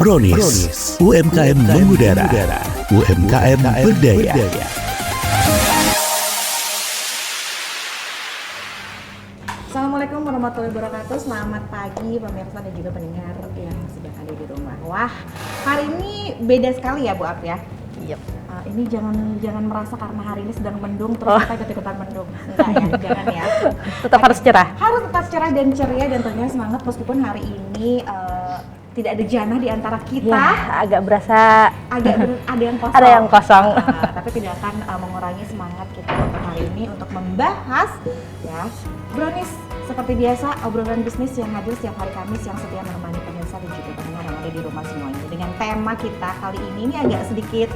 Brownies, UMKM mengudara, UMKM berdaya. Assalamualaikum warahmatullahi wabarakatuh. Selamat pagi pemirsa dan juga pendengar yang sedang ada di rumah. Wah, hari ini beda sekali ya Bu Ap ya. Yep. Ini jangan merasa karena hari ini sedang mendung terus kita ikut-ikutan mendung. Enggak ya, jangan ya. Tetap harus cerah. Harus tetap cerah dan ceria dan tentunya semangat meskipun hari ini tidak ada jana di antara kita. Ya, agak berasa ada yang kosong. Ada yang kosong. Tapi tidak akan mengurangi semangat kita untuk hari ini untuk membahas ya Brownies seperti biasa obrolan bisnis yang hadir setiap hari Kamis yang setia menemani pemirsa dan juga pendengar yang ada di rumah semuanya. Dengan tema kita kali ini agak sedikit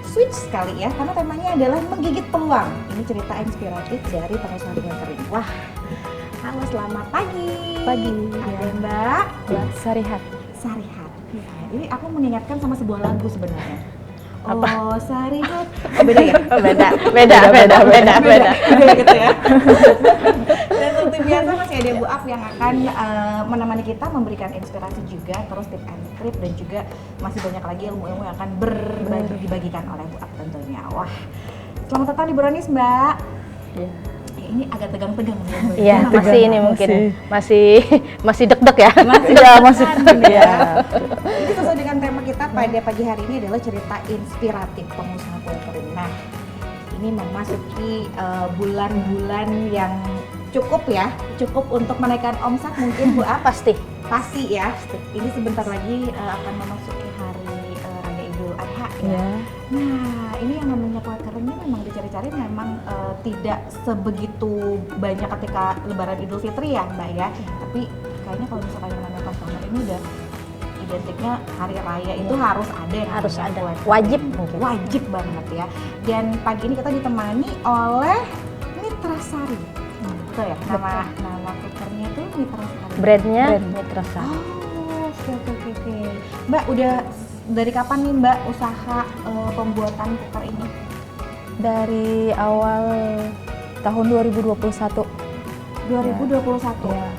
switch sekali ya karena temanya adalah menggigit peluang. Ini cerita inspiratif dari pengusaha minyak kering. Wah, halo selamat pagi. Pagi. Ada Mbak Sarihat. Sarihat. Ya, ini aku mengingatkan sama sebuah lagu sebenarnya. Apa? Oh, Sarihat. Oh, beda ya? Beda. Beda gitu ya. Dan seperti biasa masih ada Bu Ap yang akan menemani kita, memberikan inspirasi juga, terus tips and trick dan juga masih banyak lagi ilmu-ilmu yang akan dibagikan oleh Bu Ap tentunya. Wah, selamat datang di Brownies Mbak. Ya. Ini agak tegang-tegang ya. Iya, masih ini mungkin masih deg-deg ya. Masih ya. Ini sesuai dengan tema kita pada pagi hari ini adalah cerita inspiratif pengusaha kue kering. Nah, ini memasuki bulan-bulan yang cukup untuk menaikkan omset mungkin Bu Ap. Pasti ya. Ini sebentar lagi akan memasuki hari Raya Idul Adha ya. Ya. Nah, ini yang namanya kue keringnya memang dicari-cari memang tidak sebegitu banyak ketika Lebaran Idul Fitri ya Mbak ya. Tapi kayaknya kalau misalkan yang namanya customer ini udah identiknya hari raya itu harus ada yang Harus namanya ada. kue kering. Wajib mungkin. Wajib banget ya. Dan pagi ini kita ditemani oleh Mitra Sari. Betul ya? Nama cookernya itu Mitra Sari. Brandnya Mitra Sari. Oh, oke. Mbak, udah dari kapan nih Mbak usaha pembuatan cooker ini? Dari awal tahun 2021. 2021? Ya.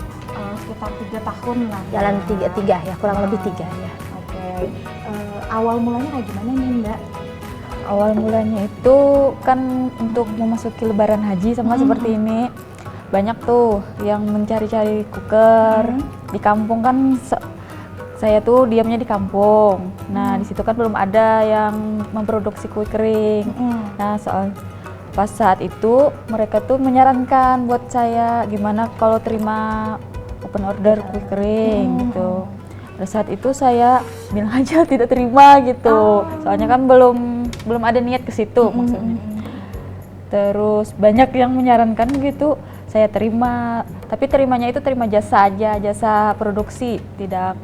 Sekitar 3 tahun lah. Jalan 3 ya, kurang lebih 3 ya. Oke. Awal mulanya kayak gimana nih Mbak? Awal mulanya itu kan untuk memasuki Lebaran Haji sama seperti ini. Banyak tuh yang mencari-cari cooker. Di kampung kan saya tuh diamnya di kampung. Nah, di situ kan belum ada yang memproduksi kue kering. Nah, pas saat itu mereka tuh menyarankan buat saya gimana kalau terima open order kue kering gitu. Pada saat itu saya bilang aja tidak terima gitu. Soalnya kan belum ada niat ke situ maksudnya. Terus banyak yang menyarankan gitu, saya terima. Tapi terimanya itu terima jasa aja, jasa produksi, tidak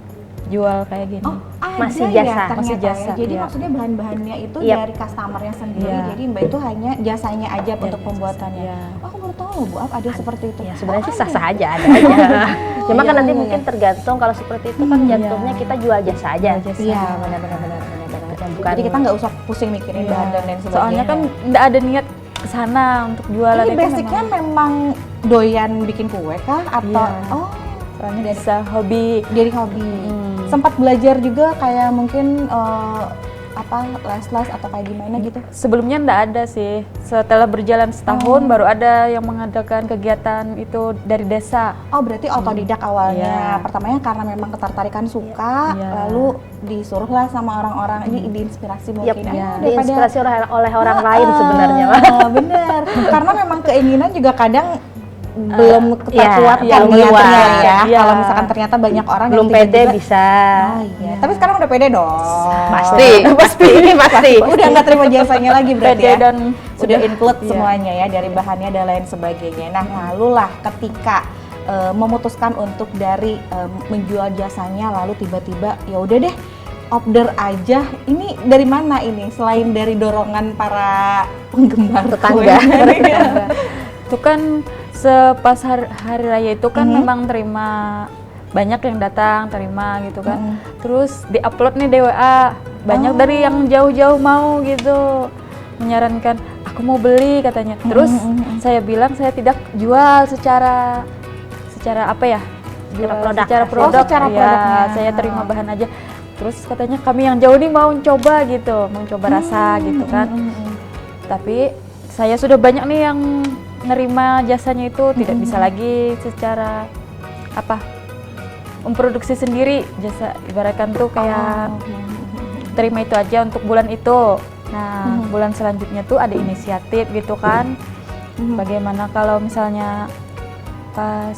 jual kayak gini. Oh, Masih ada jasa, ya, masih ternyata jasa, ya. Jadi iya. maksudnya bahan-bahannya itu Yap. dari customernya sendiri. Iya. Jadi Mbak itu hanya jasanya aja untuk pembuatannya. Iya. Oh, aku baru tahu loh Bu Ap ada seperti itu. Ya, sebenarnya sih ada. sah-sah aja, ada aja. Cuma kan Iya, nanti iya, mungkin tergantung kalau seperti itu kan jatuhnya kita jual jasa aja. Jual jasa. Iya, benar. Bukan- Jadi kita nggak usah pusing mikirin Iya. bahan dan lain sebagainya. Soalnya kan nggak ada niat ke sana untuk jualan ini itu basicnya memang doyan bikin kue kah atau Iya. oh soalnya bisa hobi. dari hobi. Sempat belajar juga kayak mungkin les-les atau kayak gimana gitu. Sebelumnya nggak ada sih. Setelah berjalan setahun baru ada yang mengadakan kegiatan itu dari desa. Oh, berarti otodidak awalnya. Iya. Pertamanya karena memang ketertarikan suka, Iya. lalu disuruhlah sama orang-orang ini diinspirasi mungkin. Yap, Ah, diinspirasi oleh orang lain sebenarnya. Bener. Karena memang keinginan juga kadang belum terkuat iya, kan belum niatnya keluar. ya. Iya. Kalau misalkan ternyata banyak orang Belum yang pede tiba-tiba- bisa. Oh iya. Tapi sekarang udah pede dong. Pasti. Udah nggak terima jasanya lagi berarti Pede ya. dan Sudah include iya. semuanya ya dari bahannya dan lain sebagainya. Nah, lalulah ketika memutuskan untuk dari menjual jasanya lalu tiba-tiba ya udah deh order aja. Ini dari mana ini selain dari dorongan para penggemar Tetangga. kue? itu kan pas hari raya itu kan memang terima banyak yang datang terima gitu kan. Terus diupload nih di WA banyak dari yang jauh-jauh mau gitu menyarankan aku mau beli katanya. Terus saya bilang saya tidak jual secara apa ya, produk. secara produk, secara ya, produknya. saya terima bahan aja. Terus katanya kami yang jauh nih mau coba gitu, mau coba rasa gitu kan. Tapi saya sudah banyak nih yang nerima jasanya itu, tidak bisa lagi secara apa memproduksi sendiri jasa, ibaratkan tuh kayak terima itu aja untuk bulan itu. Nah, bulan selanjutnya tuh ada inisiatif gitu kan. Bagaimana kalau misalnya pas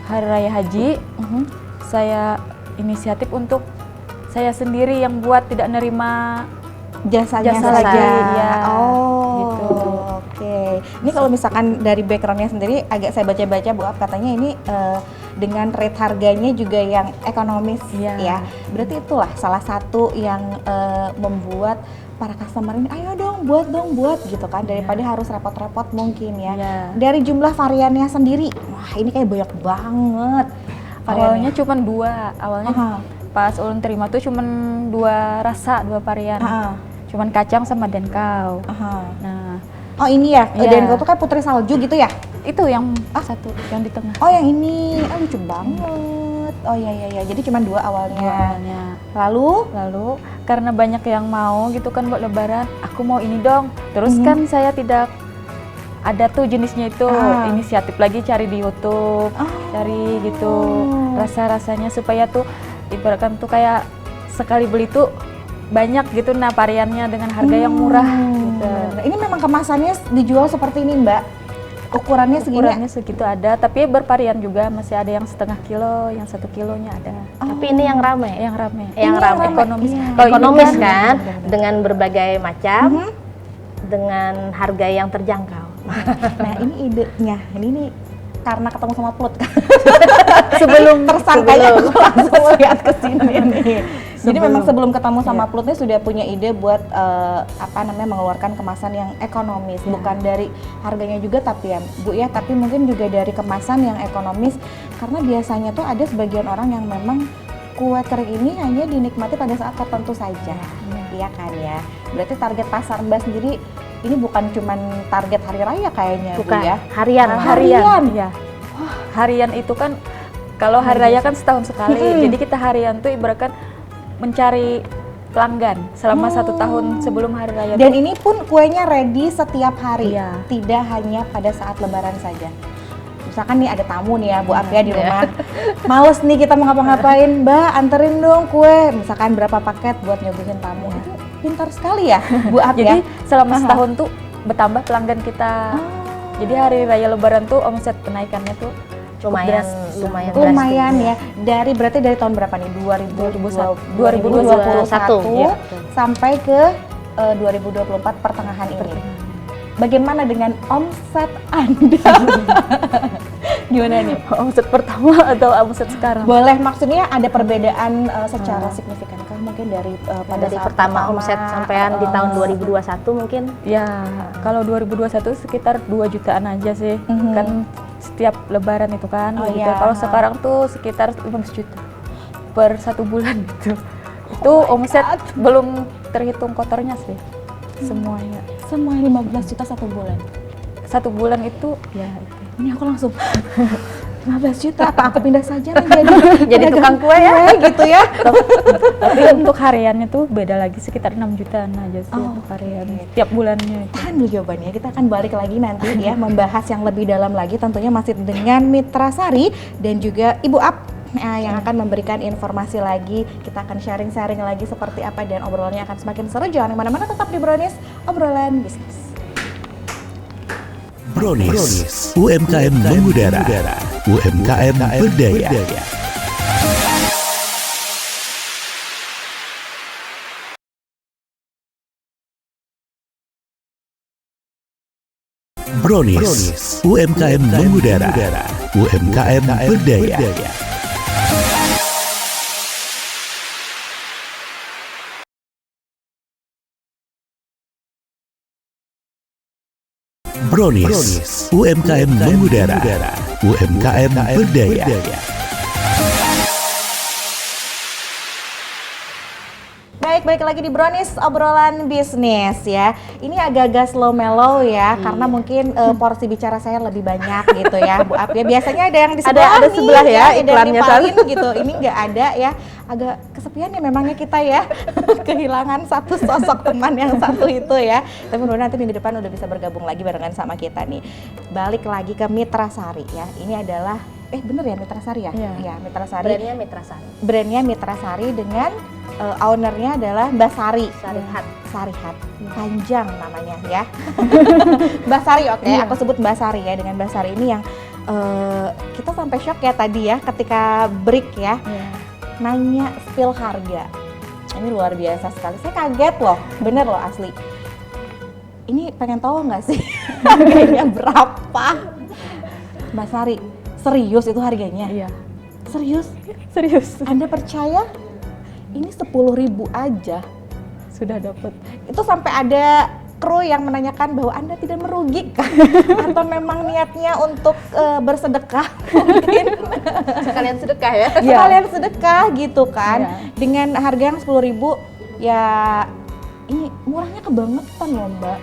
Hari Raya Haji, saya inisiatif untuk saya sendiri yang buat, tidak nerima Jasanya jasa saja. lagi, ya. Oh, Gitu. Oke. Ini kalau misalkan dari backgroundnya sendiri, agak saya baca-baca Bu Ap, katanya ini dengan rate harganya juga yang ekonomis, Iya. ya. Berarti itulah salah satu yang membuat para customer ini, ayo dong buat gitu kan, daripada harus repot-repot mungkin ya. Iya. Dari jumlah variannya sendiri, wah ini kayak banyak banget Awalnya variannya. cuma 2, awalnya Aha. pas ulun terima tuh cuma 2 rasa, 2 varian. Aha. Cuman kacang sama denkau. Aha. Nah, Oh ini ya, Iya. dan itu kan putri salju gitu ya? itu yang satu yang di tengah. Oh yang ini, lucu banget. Oh iya, jadi cuma 2 awalnya. Awalnya. Lalu, Karena banyak yang mau gitu kan buat lebaran, aku mau ini dong. Terus kan saya tidak ada tuh jenisnya itu, inisiatif lagi cari di YouTube, cari gitu rasa-rasanya supaya tuh ibaratkan tuh kayak sekali beli tuh banyak gitu, nah variannya dengan harga yang murah gitu. bener. Ini memang kemasannya dijual seperti ini Mbak? Ukurannya segini? Ukurannya segitu ada, tapi bervarian juga, masih ada yang 1/2 kilo, yang 1 kilonya ada. Tapi ini yang ramai. Yang rame. Yang rame. Ekonomis. Iya. Kalau ini Ekonomis kan, kan, benar-benar. dengan berbagai macam, dengan harga yang terjangkau. Nah ini idenya, ini karena ketemu sama Plut kan? Sebelum Tersangkanya aku langsung lihat ke sini nih. Jadi Sebelum. memang sebelum ketemu sama Plutnya sudah punya ide buat mengeluarkan kemasan yang ekonomis, bukan dari harganya juga tapi ya Bu ya, tapi mungkin juga dari kemasan yang ekonomis, karena biasanya tuh ada sebagian orang yang memang kue kering ini hanya dinikmati pada saat tertentu saja, iya kan ya. Berarti target pasar Mbak sendiri ini bukan cuman target hari raya kayaknya Bu bukan ya. harian. Harian. Iya. Harian itu kan kalau hari raya kan setahun sekali. Jadi kita harian tuh ibaratkan mencari pelanggan selama 1 tahun sebelum hari raya. Dan ini pun kuenya ready setiap hari, Iya. tidak hanya pada saat lebaran saja. Misalkan nih ada tamu nih ya Bu Apia di rumah, males nih kita mau ngapa-ngapain, Mbak anterin dong kue, misalkan berapa paket buat nyuguhin tamu. Itu pintar sekali ya Bu Apia. Jadi selama setahun tuh bertambah pelanggan kita. Jadi hari raya lebaran tuh omset kenaikannya tuh lumayan lumayan Lumayan drastis. ya. Dari tahun berapa nih? 2021 Iya, betul. sampai ke 2024 pertengahan ini. Bagaimana dengan omset Anda? Gimana nih? omset pertama atau omset sekarang? Boleh, maksudnya ada perbedaan secara signifikan kah mungkin dari pada Dari saat pertama omset sampean di tahun 2021 mungkin? Ya, kalau 2021 sekitar 2 jutaan aja sih. Kan setiap lebaran itu kan. Oh, gitu. iya. Kalau sekarang tuh sekitar 15 juta per 1 bulan gitu. Itu omset belum terhitung kotornya sih. Semuanya. semua 15 juta 1 bulan. 1 bulan itu ya itu. Ini aku langsung 15 juta, apa aku pindah saja nih Jadi tukang kue ya? gitu ya. Tapi untuk hariannya tuh beda lagi, sekitar 6 jutaan aja sih untuk harian tiap bulannya itu. Tahan dulu jawabannya, kita akan balik lagi nanti ya membahas yang lebih dalam lagi, tentunya masih dengan Mitra Sari dan juga Ibu Ap yang akan memberikan informasi lagi. Kita akan sharing-sharing lagi seperti apa dan obrolannya akan semakin seru. Jangan kemana-mana, tetap di Brownies, obrolan bisnis. Brownies, UMKM mengudara, UMKM berdaya. Brownies, UMKM mengudara, UMKM berdaya. Brownies, UMKM mengudara, UMKM berdaya. Baik balik lagi di Brownies obrolan bisnis ya. Ini agak-agak slow mellow ya, karena mungkin porsi bicara saya lebih banyak gitu ya, Bu Ap ya. Biasanya ada yang di sebelah Ada nih, sebelah ya, ada yang iklannya nimpalin gitu. Ini nggak ada ya. Agak kesepian ya memangnya kita ya. Kehilangan satu sosok teman yang satu itu ya. Tapi mudah-mudahan nanti minggu depan udah bisa bergabung lagi barengan sama kita nih. Balik lagi ke Mitra Sari ya. Ini adalah bener ya Mitra Sari ya? Iya. Iya, Mitra Sari. Brandnya Mitra Sari. Brandnya Mitra Sari dengan ownernya adalah Mbak Sari. Sarihat. Sarihat. Panjang namanya ya. Mbak Sari, oke. Iya. Aku sebut Mbak Sari ya. Dengan Mbak Sari ini yang kita sampai shock ya tadi ya ketika break ya. Iya. Nanya spill harga. Ini luar biasa sekali. Saya kaget loh. Bener loh asli. Ini pengen tahu nggak sih harganya berapa? Mbak Sari, serius itu harganya? Iya. Serius? Serius. Anda percaya? Ini 10.000 aja. Sudah dapat. Itu sampai ada kru yang menanyakan bahwa Anda tidak merugikan atau memang niatnya untuk bersedekah mungkin. Sekalian sedekah ya. Iya. Sekalian sedekah gitu kan. Iya. Dengan harga yang 10.000 ya ini murahnya kebangetan loh Mbak.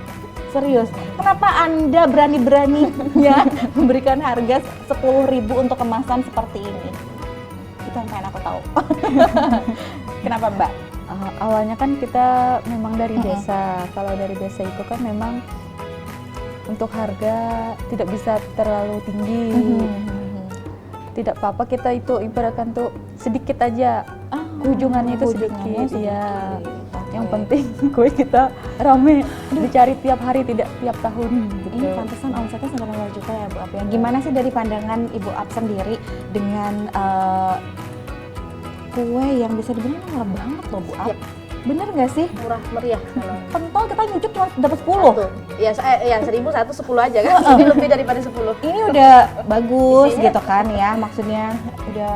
Serius. Kenapa Anda berani-beraninya memberikan harga 10.000 untuk kemasan seperti ini? Itu yang pengen aku tahu. Kenapa Mbak? Awalnya kan kita memang dari desa. Kalau dari desa itu kan memang untuk harga tidak bisa terlalu tinggi. Tidak apa-apa kita itu ibaratkan tuh sedikit aja. Ujungannya itu sedikit. Iya. Yang penting kue kita rame dicari tiap hari, tidak tiap tahun gitu. Ini pantesan omsetnya sampai 5 juta ya Bu Ap ya. Gimana sih dari pandangan Ibu Ap sendiri dengan kue yang bisa dibilang murah banget loh Bu Ap? Yap. Bener nggak sih? Murah meriah kalau. Pentol kita nyucuk cuma dapat 10. Satu. Ya, 1.000 satu 10 aja kan. Ini lebih daripada 10. Ini udah bagus Isinya- gitu kan ya, maksudnya udah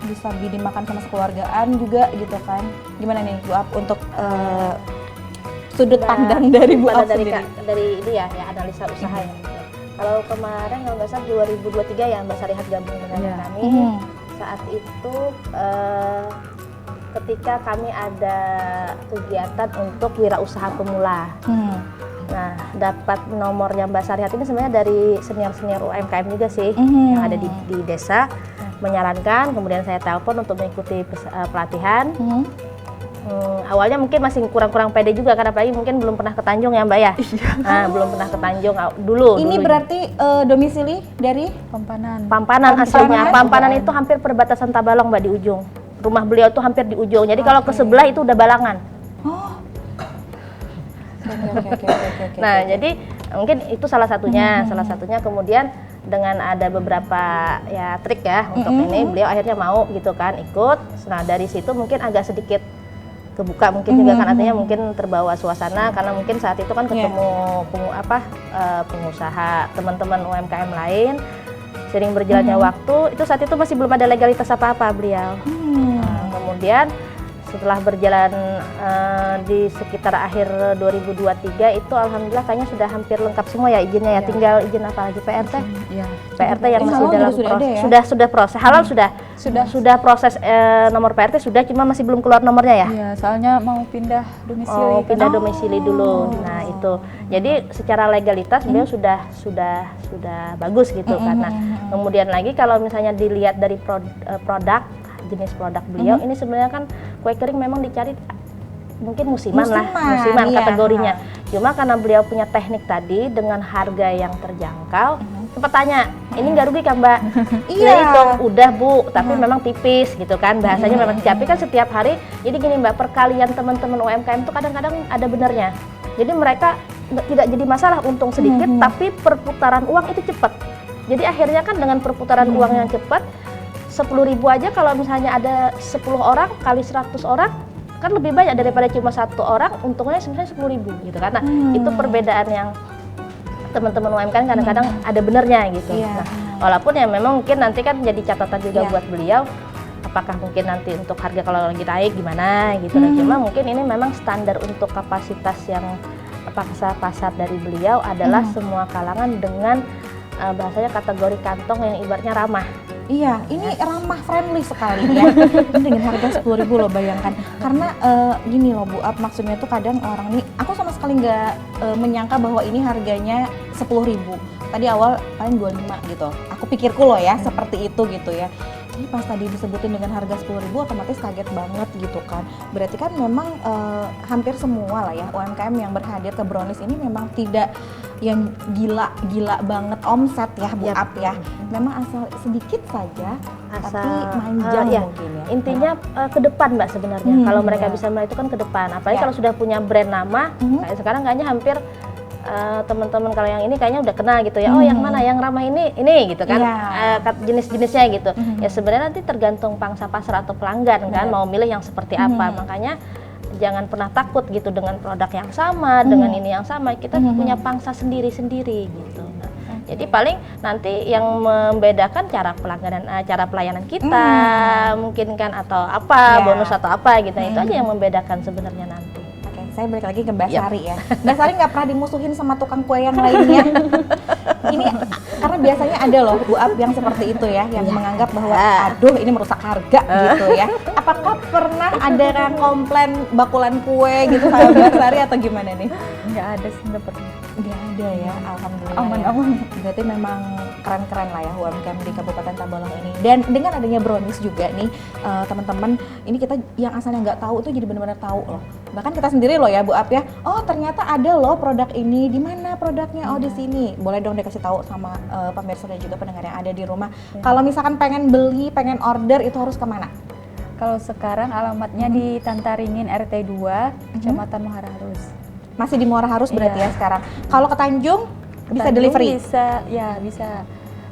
bisa dimakan sama sekeluargaan juga gitu kan. Gimana nih Bu Ap untuk sudut pandang dari Bu Ap dari, sendiri? dari ini ya analisa usaha ya. Kalau kemarin kalau nggak salah 2023 ya Mbak Sarihat gabung dengan Iya. kami. Saat itu ketika kami ada kegiatan untuk wirausaha pemula. Nah, dapat nomornya Mbak Sarihat ini sebenarnya dari senior-senior UMKM juga sih yang ada di desa menyarankan, kemudian saya telepon untuk mengikuti pelatihan. Awalnya mungkin masih kurang-kurang pede juga karena apalagi mungkin belum pernah ke Tanjung ya Mbak ya. Nah, belum pernah ke Tanjung dulu. Ini berarti domisili dari Pampanan. Pampanan aslinya. Pampanan. Pampanan itu hampir perbatasan Tabalong Mbak di ujung. Rumah beliau tuh hampir di ujung. Jadi kalau ke sebelah itu udah Balangan. Oke. Nah, jadi mungkin itu salah satunya. Salah satunya kemudian dengan ada beberapa ya trik ya untuk ini beliau akhirnya mau gitu kan ikut. Nah, dari situ mungkin agak sedikit kebuka mungkin juga kan artinya mungkin terbawa suasana karena mungkin saat itu kan ketemu pengusaha, teman-teman UMKM lain. Sering berjalannya waktu, itu saat itu masih belum ada legalitas apa-apa beliau. Nah, kemudian setelah berjalan di sekitar akhir 2023 itu alhamdulillah kayaknya sudah hampir lengkap semua ya izinnya ya. Tinggal izin apa lagi PRT? Iya. PRT yang masih halal dalam juga sudah proses. ada ya? Sudah proses. Halal sudah proses proses PRT sudah cuma masih belum keluar nomornya ya. Iya, soalnya mau pindah domisili. Oh, pindah kan. domisili dulu. Nah, itu. Jadi secara legalitas beliau sudah bagus gitu kan. Nah, kemudian lagi kalau misalnya dilihat dari jenis produk beliau ini sebenarnya kan kue kering memang dicari mungkin musiman iya. kategorinya. Cuma karena beliau punya teknik tadi dengan harga yang terjangkau, sempat tanya, ini nggak rugi kan Mbak? Iya. Nah, itu udah Bu, tapi memang tipis gitu kan bahasanya memang. Tapi kan setiap hari, jadi gini Mbak, perkalian teman-teman UMKM itu kadang-kadang ada benernya. Jadi mereka tidak jadi masalah untung sedikit, tapi perputaran uang itu cepat. Jadi akhirnya kan dengan perputaran uang yang cepat, 10.000 aja kalau misalnya ada 10 orang kali 100 orang kan lebih banyak daripada cuma satu orang, untungnya sebenarnya 10.000 gitu karena itu perbedaan yang teman-teman UMKM kadang-kadang ada benernya gitu. Iya. Nah, walaupun ya memang mungkin nanti kan jadi catatan juga buat beliau apakah mungkin nanti untuk harga kalau lagi naik gimana gitu. Nah, cuma mungkin ini memang standar untuk kapasitas yang pasar dari beliau adalah semua kalangan dengan bahasanya kategori kantong yang ibaratnya ramah. Iya, ini ramah friendly sekali ya. Ini dengan harga 10.000 loh, bayangkan. Karena gini loh Bu Ap, maksudnya tuh kadang orang nih, aku sama sekali nggak menyangka bahwa ini harganya 10.000. Tadi awal paling 25 gitu. Aku pikirku loh ya, seperti itu gitu ya. Ini pas tadi disebutin dengan harga 10.000 otomatis kaget banget gitu kan. Berarti kan memang hampir semua lah ya UMKM yang berhadir ke Brownies ini memang tidak yang gila banget omset ya Bu Ap ya. Memang asal sedikit saja tapi manja ya. mungkin ya. Intinya ke depan Mbak sebenarnya. Kalau mereka bisa mulai itu kan ke depan. Apalagi kalau sudah punya brand nama, kayak sekarang kayaknya hampir teman-teman kalau yang ini kayaknya udah kenal gitu ya. Oh yang mana yang ramah ini gitu kan. Jenis-jenisnya gitu. Ya sebenarnya nanti tergantung pangsa pasar atau pelanggan kan mau milih yang seperti apa. Makanya jangan pernah takut gitu dengan produk yang sama, dengan ini yang sama. Kita punya pangsa sendiri-sendiri gitu. Nah, jadi paling nanti yang membedakan cara pelanggaran, cara pelayanan kita mungkin kan atau apa bonus atau apa gitu. Itu aja yang membedakan sebenarnya nanti. Saya balik lagi ke Mbak Sari ya. Mbak Sari nggak pernah dimusuhin sama tukang kue yang lainnya. Ini karena biasanya ada loh Bu Ap yang seperti itu ya, yang menganggap bahwa aduh ini merusak harga gitu ya. Apakah pernah ada yang komplain bakulan kue gitu sama Mbak Sari atau gimana nih? Nggak ada sih, nggak pernah. Nggak ada ya, alhamdulillah. Aman-aman. Berarti memang keren-keren lah ya UMKM di Kabupaten Tabalong ini. Dan dengan adanya Brownies juga nih teman-teman, ini kita yang asalnya nggak tahu tuh jadi benar-benar tahu loh. Bahkan kita sendiri loh ya Bu Ap ya. Oh ternyata ada loh produk ini. Di mana produknya? Oh di sini. Boleh dong dikasih tahu sama pemirsa dan juga pendengar yang ada di rumah. Kalau misalkan pengen beli, pengen order itu harus kemana? Kalau sekarang alamatnya di Tantaringin RT 2, Kecamatan Muara Harus. Masih di Muara Harus berarti ya sekarang. Kalau ke Tanjung bisa delivery? Bisa, ya bisa.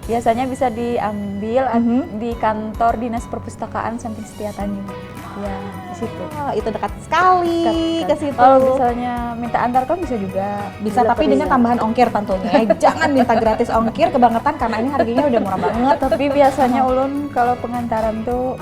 Biasanya bisa diambil di kantor Dinas Perpustakaan Samping Setia Tanjung. Ya, di situ. Oh, itu dekat sekali ke situ. Kalau misalnya minta antarkan bisa juga. Bisa tapi dengan tambahan ongkir tentunya. Jangan minta gratis ongkir kebangetan karena ini harganya udah murah banget. Tapi biasanya ulun kalau pengantaran tuh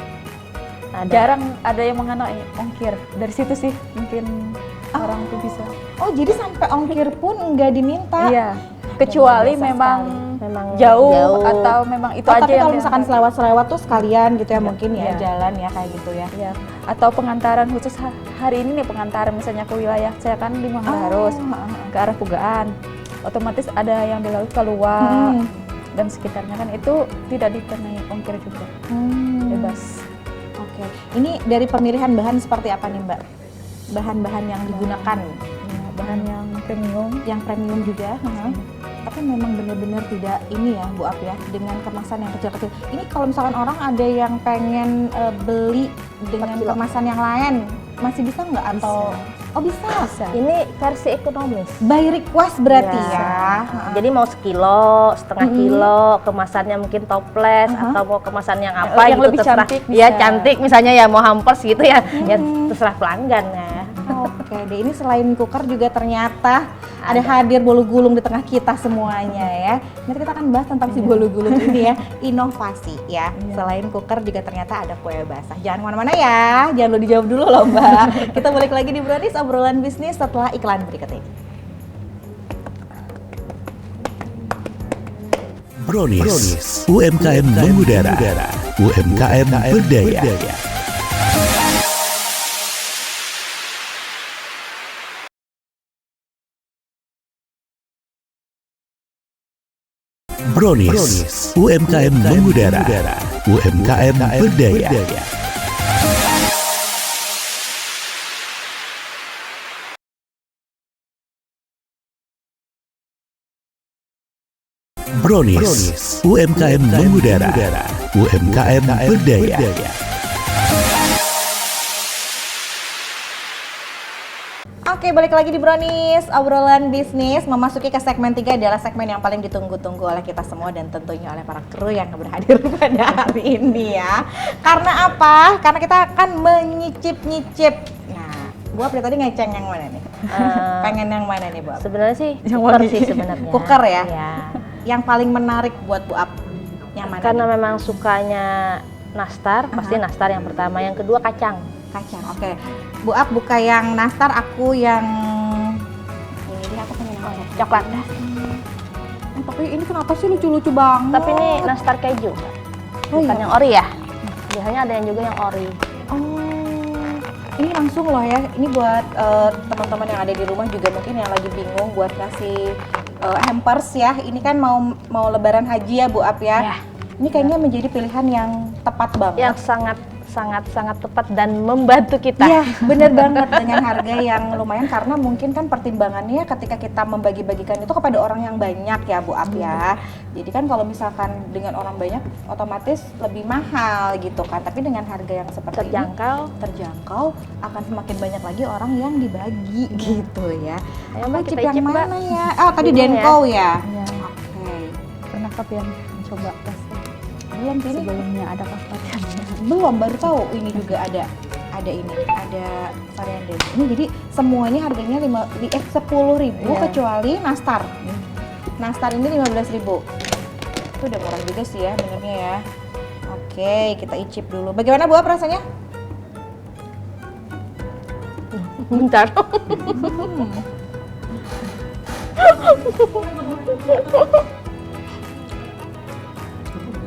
jarang ada yang mengenai ongkir. Dari situ sih mungkin orang tuh bisa. Oh, jadi sampai ongkir pun nggak diminta? Iya. Kecuali memang jauh atau memang itu aja tapi yang kalau misalkan selewat tuh sekalian gitu ya mungkin ya jalan ya kayak gitu ya. Iya. Atau pengantaran khusus hari ini nih pengantaran misalnya ke wilayah saya kan di Muara Harus ke arah Pugaan. Otomatis ada yang di laut keluar dan sekitarnya kan itu tidak dikenai ongkir juga. Bebas. Oke. Ini dari pemilihan bahan seperti apa nih Mbak? Bahan-bahan yang digunakan? Bahan yang premium. Yang premium juga. Tapi memang benar-benar tidak ini ya Bu Ap ya, dengan kemasan yang kecil-kecil. Ini kalau misalkan orang ada yang pengen beli dengan kemasan yang lain, masih bisa nggak atau? Oh bisa. Ini versi ekonomis. By request berarti ya. Jadi mau sekilo, setengah kilo, kemasannya mungkin toples atau mau kemasan yang apa yang gitu lebih terserah. cantik Ya cantik misalnya ya mau hampers gitu ya, ya terserah pelanggan ya. Oke, deh ini selain cooker juga ternyata ada hadir bolu gulung di tengah kita semuanya ya. Nanti kita akan bahas tentang si bolu gulung ini ya, inovasi ya. Selain cooker juga ternyata ada kue basah. Jangan kemana-mana ya, jangan lo dijawab dulu loh Mbak. Kita balik lagi di Brownies obrolan bisnis setelah iklan berikut ini. Brownies, UMKM mengudara, UMKM berdaya. Brownies, UMKM mengudara, UMKM berdaya. Brownies, UMKM mengudara, UMKM berdaya. Oke, balik lagi di Brownies, obrolan bisnis. Memasuki ke segmen 3 adalah segmen yang paling ditunggu-tunggu oleh kita semua dan tentunya oleh para kru yang berhadir pada hari ini ya. Karena apa? Karena kita akan menyicip-nyicip. Nah, Bu Ap dari tadi ngeceng yang mana nih? Pengen yang mana nih Bu Ap? Sebenarnya sih cooker sih sebenarnya. Cooker ya? Iya. Yang paling menarik buat Bu Ap yang mana? Karena nih? memang sukanya nastar, pasti nastar yang pertama, yang kedua kacang. Kacang, oke. Bu Ap buka yang nastar, aku yang ini dia, aku pengen yang Coklat. Tapi ini kenapa sih lucu-lucu banget? Tapi ini nastar keju, Mbak. bukan yang ori ya. Biasanya ada yang juga yang ori. Oh, ini langsung loh ya. Ini buat teman-teman yang ada di rumah juga mungkin yang lagi bingung buat ngasih hampers ya. Ini kan mau Lebaran Haji ya Bu Ap ya. Ya. Ini kayaknya menjadi pilihan yang tepat banget. Yang sangat tepat dan membantu kita. Iya, bener banget dengan harga yang lumayan karena mungkin kan pertimbangannya ketika kita membagi-bagikan itu kepada orang yang banyak ya Bu Ap ya. Jadi kan kalau misalkan dengan orang banyak otomatis lebih mahal gitu kan. Tapi dengan harga yang seperti terjangkau akan semakin banyak lagi orang yang dibagi gitu ya. Ayo, Apa Mbak, chip kita yang icip, Mbak. mana ya? Oh tadi Bingung Denko ya. Ya, Oke. pernah Kapian coba tes Belum ini sebelumnya ada varian. belum baru tahu ini juga ada varian Denko. Ini jadi semuanya harganya 10.000 Iya. kecuali nastar. Nastar ini 15.000. Itu udah murah juga sih ya benernya ya. Oke, kita icip dulu. Bagaimana Bu Ap rasanya? Bentar.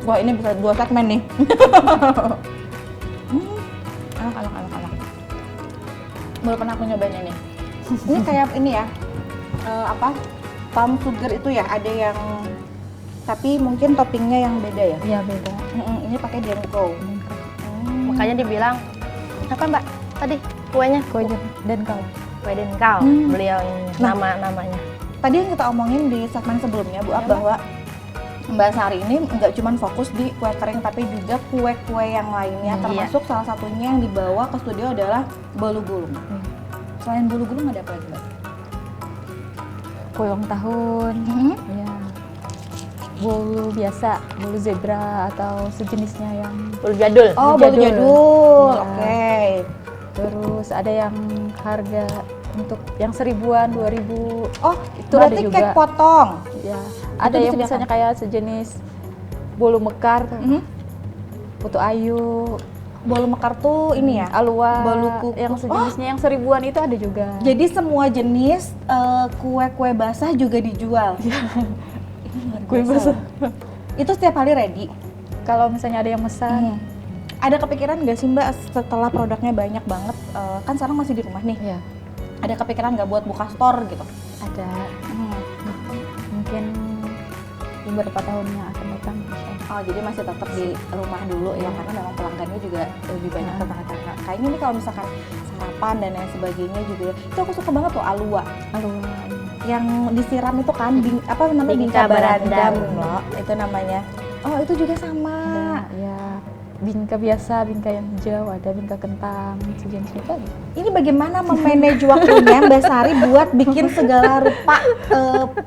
Wah ini bisa 2 segmen nih. Anak. Baru pernah aku nyobain ini. Ini kayak ini ya, palm sugar itu ya, ada yang tapi mungkin toppingnya yang beda ya. Iya beda. Ini pakai Denko. Makanya dibilang apa Mbak? Tadi kuenya Kue dan kau. kue Denkau. Hmm. Beliau ini Nah. namanya. Tadi yang kita omongin di segmen sebelumnya Bu Ap bahwa Mbak Sari ini nggak cuma fokus di kue kering tapi juga kue-kue yang lainnya, Iya. termasuk salah satunya yang dibawa ke studio adalah bolu gulung. Selain bolu gulung ada apa lagi Mbak? Kue ulang tahun. Ya. Bolu biasa, bolu zebra atau sejenisnya yang Bulu jadul. Oh, Bolu bolu jadul. jadul. Ya. Oke. terus ada yang harga untuk yang 1.000-an, 2.000. Oh, Itu berarti ada juga. cake potong. Ya, ada yang disediakan? misalnya kayak sejenis bolu mekar, Mhm. putu ayu, Bolu mekar tuh ini ya. alua, Bolu kuku. yang sejenisnya yang 1.000-an itu ada juga. Jadi semua jenis kue-kue basah juga dijual. Kue basah. Itu setiap hari ready. Kalau misalnya ada yang pesan, Ada kepikiran nggak sih Mbak setelah produknya banyak banget, kan sekarang masih di rumah nih, ya ada kepikiran nggak buat buka store gitu? ada. Mungkin beberapa tahun yang akan datang. Oh jadi masih tetap di rumah dulu ya, karena memang pelanggannya juga lebih banyak tetangga-tetangga. Kayaknya ini kalau misalkan sarapan dan lain sebagainya juga, itu aku suka banget tuh alua. Alua. Yang disiram itu kan, apa namanya, Bingka bingka barandam barandam. loh, itu namanya. Oh itu juga sama. Ya, bingka biasa, bingka yang hijau, ada bingka kentang, sejenis itu. Ini bagaimana memanage waktunya Mbak Sari buat bikin segala rupa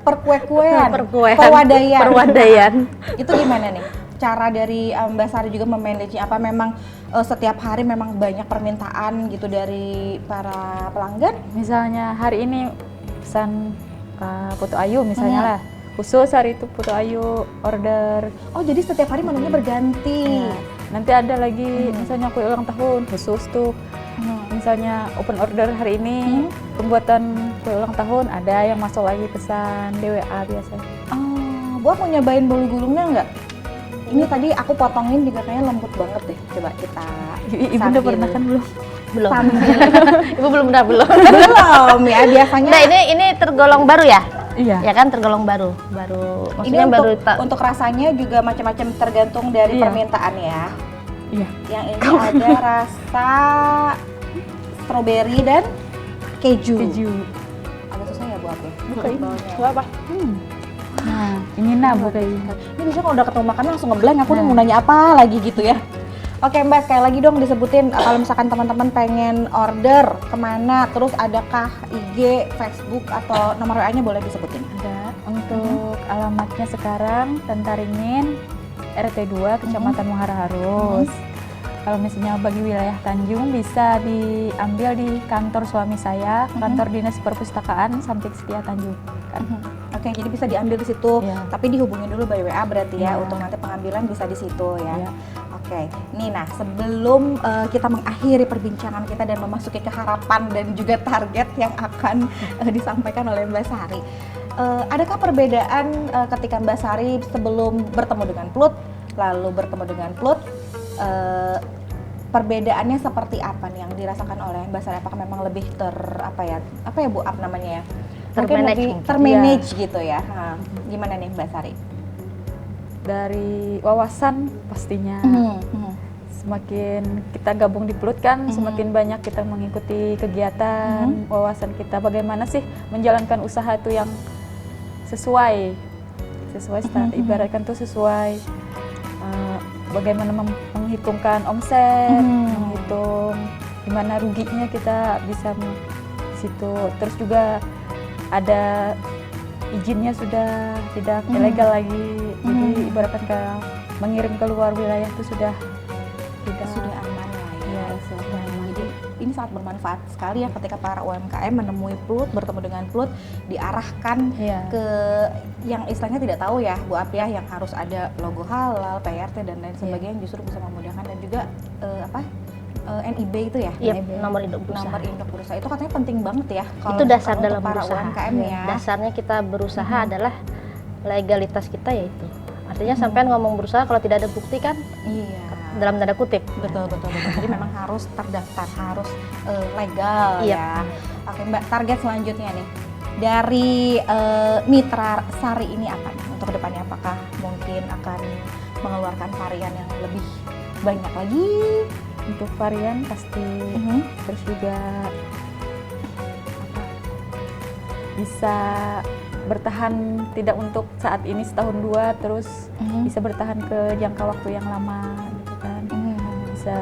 perkue-kuean, perwadaian. Itu gimana nih? Cara dari Mbak Sari juga memanage, apa memang setiap hari memang banyak permintaan gitu dari para pelanggan? Misalnya hari ini pesan putu ayu misalnya lah, khusus hari itu putu ayu order. Oh jadi setiap hari menunya berganti. Ya, nanti ada lagi misalnya kue ulang tahun khusus tuh. Misalnya open order hari ini pembuatan kue ulang tahun, ada yang masuk lagi pesan DWA biasanya. Oh, Bu mau nyobain bolu gulungnya nggak? Ini tadi aku potongin juga kayaknya lembut banget deh. Coba kita Ibu udah pernah kan belum? Belum. sambil Ibu belum belum. belum ya biasanya. Nah, ini tergolong baru ya? Iya. Ya kan tergolong baru. Ini Maksudnya baru untuk rasanya juga macam-macam tergantung dari Iya. permintaan ya. Iya. Yang ini ada rasa strawberry dan keju. Agak susah ya Bu Ap ya? Buka ini. Bawahnya. Gak apa? Nah, ini nabu kayak gini. Ini biasanya kalau udah ketemu makanan langsung ngeblank, aku mau nanya apa lagi gitu ya. Oke Mbak, sekali lagi dong disebutin kalau misalkan teman-teman pengen order kemana, terus adakah IG, Facebook, atau nomor WA-nya boleh disebutin? Ada. Untuk alamatnya sekarang Tentaringin RT 2 Kecamatan Muara Harus. Kalau misalnya bagi wilayah Tanjung bisa diambil di kantor suami saya, kantor Dinas Perpustakaan Samping Setia Tanjung. Oke, jadi bisa diambil di situ, Iya. tapi dihubungin dulu by WA berarti ya, Iya. untuk nanti pengambilan bisa di situ ya. Iya. Oke, nih nah sebelum kita mengakhiri perbincangan kita dan memasuki ke harapan dan juga target yang akan disampaikan oleh Mbak Sari, adakah perbedaan ketika Mbak Sari sebelum bertemu dengan Plut lalu bertemu dengan Plut, perbedaannya seperti apa nih yang dirasakan oleh Mbak Sari? Apakah memang lebih apa ya Bu Ap namanya ya? Mungkin lebih termanage gitu ya. Gimana nih Mbak Sari? Dari wawasan pastinya. Semakin kita gabung di Plut kan, semakin banyak kita mengikuti kegiatan, wawasan kita bagaimana sih menjalankan usaha itu yang sesuai ibaratkan tuh sesuai bagaimana menghitungkan omset, menghitung gimana ruginya kita bisa situ. Terus juga ada izinnya sudah tidak ilegal lagi, jadi ibaratkan kayak mengirim ke luar wilayah itu sudah aman lah ya. Jadi ini sangat bermanfaat sekali ya ketika para UMKM menemui Plut, bertemu dengan Plut, diarahkan ke yang istilahnya tidak tahu ya Bu Ap ya, yang harus ada logo halal, PRT dan lain sebagainya, justru bisa memudahkan. Dan juga NIB itu ya, nomor induk berusaha itu katanya penting banget ya. Itu dasar dalam para berusaha. UMKM ya. Dasarnya kita berusaha adalah legalitas kita, yaitu artinya sampean ngomong berusaha kalau tidak ada bukti kan dalam tanda kutip. Betul. Jadi memang harus terdaftar, harus legal ya. Oke Mbak, target selanjutnya nih dari Mitra Sari ini apa nih untuk kedepannya? Apakah mungkin akan mengeluarkan varian yang lebih banyak lagi? Untuk varian pasti, terus juga bisa bertahan tidak untuk saat ini setahun dua, terus bisa bertahan ke jangka waktu yang lama gitu kan. Bisa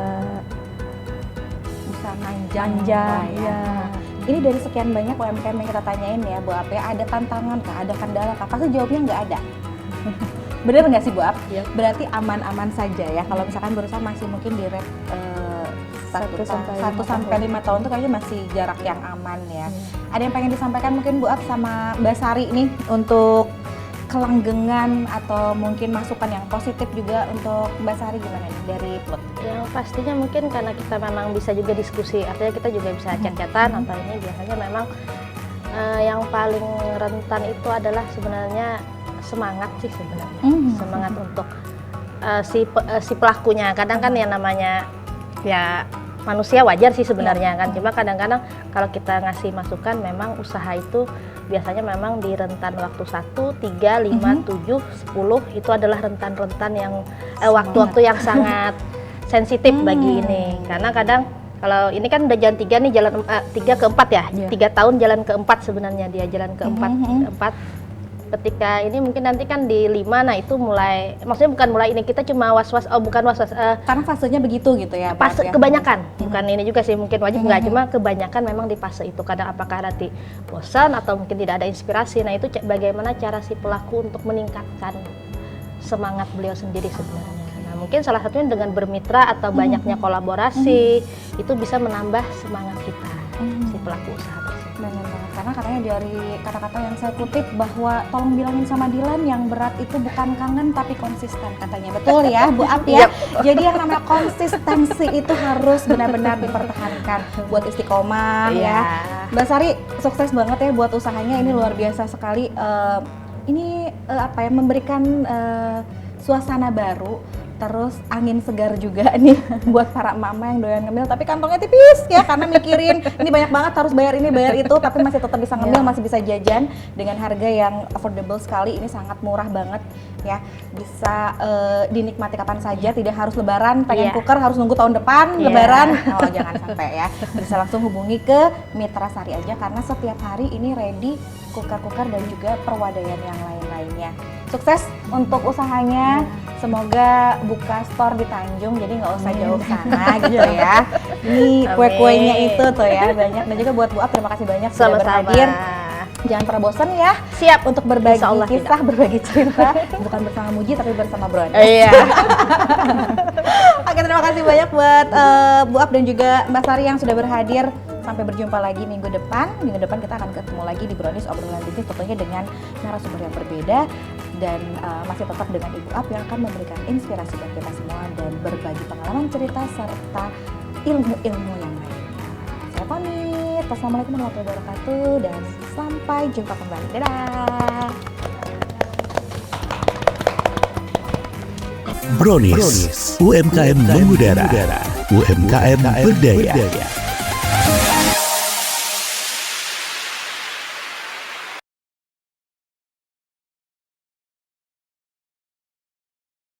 manjang ya. Ini dari sekian banyak UMKM yang kita tanyain ya Bu Ap ya, ada tantangan kah, ada kendala kah? Pasti jawabnya nggak ada. Bener nggak sih Bu Ap? Berarti aman-aman saja ya. Kalau misalkan berusaha masih mungkin di rate 1 sampai 5 tahun tuh kayaknya masih jarak yang aman ya. Ada yang pengen disampaikan mungkin Bu Ap sama Mbak Sari nih untuk kelanggengan atau mungkin masukan yang positif juga untuk Mbak Sari, gimana nih dari Plut? Yang pastinya mungkin karena kita memang bisa juga diskusi, artinya kita juga bisa chat-chatan atau ini biasanya memang yang paling rentan itu adalah sebenarnya semangat sih sebenarnya. Semangat untuk si pelakunya. Kadang kan yang namanya ya manusia wajar sih sebenarnya kan. Cuma kadang-kadang kalau kita ngasih masukan memang usaha itu biasanya memang di rentan waktu 1, 3, 5, 7, 10 itu adalah rentan-rentan yang waktu-waktu yang sangat sensitif bagi ini. Karena kadang kalau ini kan udah jalan 3 nih, jalan 3 ke 4 ya. 3 tahun jalan ke 4 sebenarnya dia jalan ke 4. Ketika ini mungkin nanti kan di 5, nah itu mulai, maksudnya bukan mulai ini, kita cuma was-was, karena fasenya begitu gitu ya? Fase ya? Kebanyakan, bukan ini juga sih, mungkin wajib nggak, cuma kebanyakan memang di fase itu. Kadang apakah nanti bosan atau mungkin tidak ada inspirasi, nah itu bagaimana cara si pelaku untuk meningkatkan semangat beliau sendiri sebenarnya. Nah mungkin salah satunya dengan bermitra atau banyaknya kolaborasi, itu bisa menambah semangat kita, si pelaku usaha tersebut. Benar banget, karena katanya dari kata-kata yang saya kutip bahwa tolong bilangin sama Dilan yang berat itu bukan kangen tapi konsisten katanya. Betul ya Bu Ap ya? Jadi yang namanya konsistensi itu harus benar-benar dipertahankan buat istiqomah ya. Mbak Sari sukses banget ya buat usahanya, ini luar biasa sekali. Ini memberikan suasana baru, terus angin segar juga nih buat para mama yang doyan ngemil tapi kantongnya tipis ya, karena mikirin ini banyak banget harus bayar ini bayar itu, tapi masih tetap bisa ngemil, masih bisa jajan dengan harga yang affordable sekali. Ini sangat murah banget ya, bisa dinikmati kapan saja, tidak harus lebaran pengen cooker harus nunggu tahun depan lebaran. Oh jangan sampai ya, bisa langsung hubungi ke Mitra Sari aja karena setiap hari ini ready cooker-cooker dan juga perwadaian yang lain-lainnya. Sukses untuk usahanya, semoga buka store di Tanjung, jadi nggak usah jauh sana gitu ya. Ini kue-kuenya itu tuh ya banyak. Dan juga buat Bu Ap terima kasih banyak sudah berhadir. Jangan pernah bosan ya. Siap untuk berbagi kisah, berbagi cerita, bukan bersama Muji tapi bersama Brownies. Iya. Oke, terima kasih banyak buat Bu Ap dan juga Mbak Sari yang sudah berhadir. Sampai berjumpa lagi minggu depan. Minggu depan kita akan ketemu lagi di Brownies obrolan bisnis, tentunya dengan narasumber yang berbeda dan masih tetap dengan Ibu Ap yang akan memberikan inspirasi buat kita semua dan berbagi pengalaman cerita serta ilmu-ilmu yang lainnya. Saya pamit. Wassalamualaikum warahmatullahi wabarakatuh dan sampai jumpa kembali. Dadah. Brownies, UMKM mengudara, UMKM berdaya.